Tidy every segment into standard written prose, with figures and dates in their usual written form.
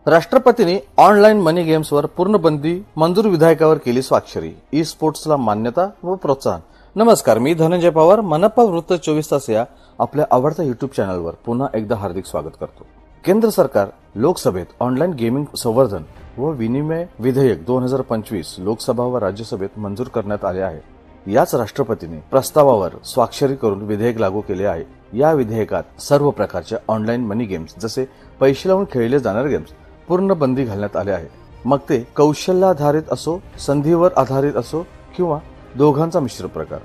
राष्ट्रपतींनी ऑनलाईन मनी गेम्सवर पूर्ण बंदी मंजूर विधेयकावर केली स्वाक्षरी. ई स्पोर्ट्सला मान्यता व प्रोत्साहन. नमस्कार, मी धनंजय पवार. मनपा वृत्त 24 तास या आपल्या आवडत्या युट्यूब चॅनलवर पुन्हा एकदा हार्दिक स्वागत करतो. केंद्र सरकार लोकसभेत ऑनलाईन गेमिंग संवर्धन व विनिमय विधेयक 2025 लोकसभा व राज्यसभेत मंजूर करण्यात आले आहे. याच राष्ट्रपतींनी प्रस्तावावर स्वाक्षरी करून विधेयक लागू केले आहे. या विधेयकात सर्व प्रकारच्या ऑनलाईन मनी गेम्स जसे पैसे लावून खेळले जाणारे गेम्स पूर्ण बंदी घालण्यात आले आहे. मग ते कौशल्याधारित असो, संधीवर आधारित असो किंवा दोघांचा मिश्र प्रकार.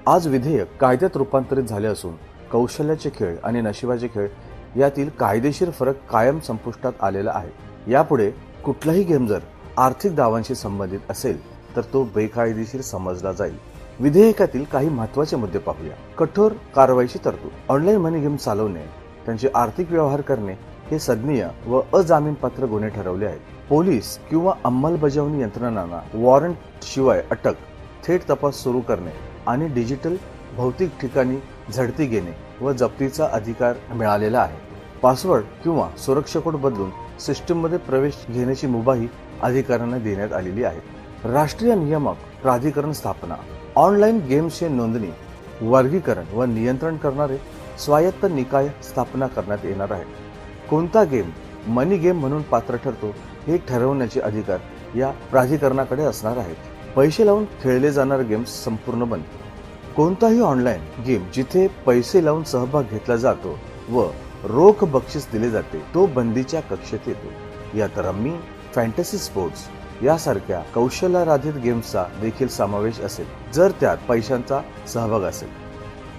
आज विधेयक कायद्यात रूपांतरित झाले असून कौशल्याचे खेळ आणि नशिबाचे खेळ यातील कायदेशीर फरक कायम संपुष्टात आलेला आहे. यापुढे कुठलाही गेम जर आर्थिक दावांशी संबंधित असेल तर तो बेकायदेशीर समजला जाईल. विधेयकातील काही महत्त्वाचे मुद्दे पाहूया. कठोर कारवाईची तरतूद. ऑनलाईन मनी गेम चालवणे, त्यांचे आर्थिक व्यवहार करणे हे संज्ञेय व अजामीनपात्र गुन्हे ठरवले आहेत. पोलीस किंवा अंमलबजावणी यंत्रणांना वॉरंट शिवाय अटक, थेट तपास सुरू करणे आणि डिजिटल भौतिक ठिकाणी झडती घेणे व जप्तीचा अधिकार मिळालेला आहे. पासवर्ड किंवा सुरक्षा कोड बदलून सिस्टीममध्ये प्रवेश घेण्याची मुभाही अधिकाऱ्यांना देण्यात आलेली आहे. राष्ट्रीय नियामक प्राधिकरण स्थापना. ऑनलाईन गेम्सचे नोंदणी, वर्गीकरण व नियंत्रण करणारे स्वायत्त निकाय स्थापना करण्यात येणार आहे. कोणता गेम मनी गेम म्हणून पात्र ठरतो हे ठरवण्याचे अधिकार या प्राधिकरणाकडे असणार आहेत. पैसे लावून खेळले जाणारे गेम्स संपूर्ण बंद. कोणताही ऑनलाईन गेम जिथे पैसे लावून सहभाग घेतला जातो व रोख बक्षीस दिले जाते तो बंदीच्या कक्षेत येतो. यात रम्मी, फॅन्टसी स्पोर्ट्स यासारख्या कौशल्याराधित गेम्सचा देखील समावेश असेल जर त्यात पैशांचा सहभाग असेल.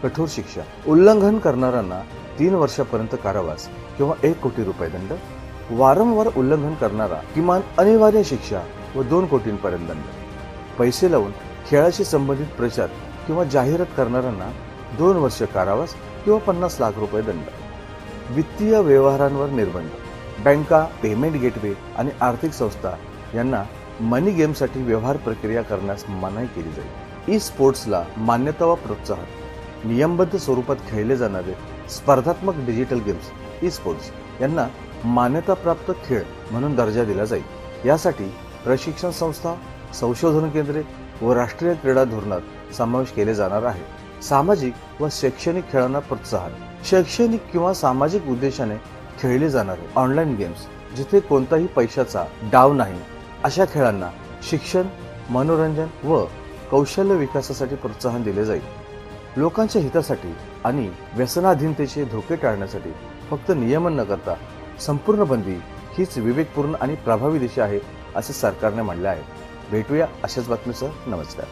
कठोर शिक्षा. उल्लंघन करणाऱ्यांना 3 वर्षापर्यंत कारावास किंवा 1 कोटी रुपये दंड. वारंवार उल्लंघन करणारा किमान अनिवार्य शिक्षा व 2 कोटींपर्यंत दंड. पैसे लावून खेळाशी संबंधित प्रचार किंवा जाहिरात करणाऱ्यांना 2 वर्ष कारावास किंवा 50 लाख रुपये दंड. वित्तीय व्यवहारांवर निर्बंध. बँका, पेमेंट गेटवे आणि आर्थिक संस्था यांना मनी गेमसाठी व्यवहार प्रक्रिया करण्यास मनाई केली जाईल. ई स्पोर्ट्सला मान्यता व प्रोत्साहन. नियमबद्ध स्वरूपात खेळले जाणारे स्पर्धात्मक डिजिटल गेम्स ई स्पोर्ट्स यांना मान्यताप्राप्त खेळ म्हणून दर्जा दिला जाईल. यासाठी प्रशिक्षण संस्था, संशोधन केंद्रे व राष्ट्रीय क्रीडा धोरणात समावेश केले जाणार आहे. सामाजिक व शैक्षणिक खेळांना प्रोत्साहन. शैक्षणिक किंवा सामाजिक उद्देशाने खेळले जाणारे ऑनलाईन गेम्स जिथे कोणताही पैशाचा डाव नाही अशा खेळांना शिक्षण, मनोरंजन व कौशल्य विकासासाठी प्रोत्साहन दिले जाईल. लोकांच्या हितासाठी आणि व्यसनाधीनतेचे धोके टाळण्यासाठी फक्त नियमन न करता संपूर्ण बंदी हीच विवेकपूर्ण आणि प्रभावी दिशा आहे असे सरकारने म्हणले आहे. भेटूया अशाच बातमीसह. नमस्कार.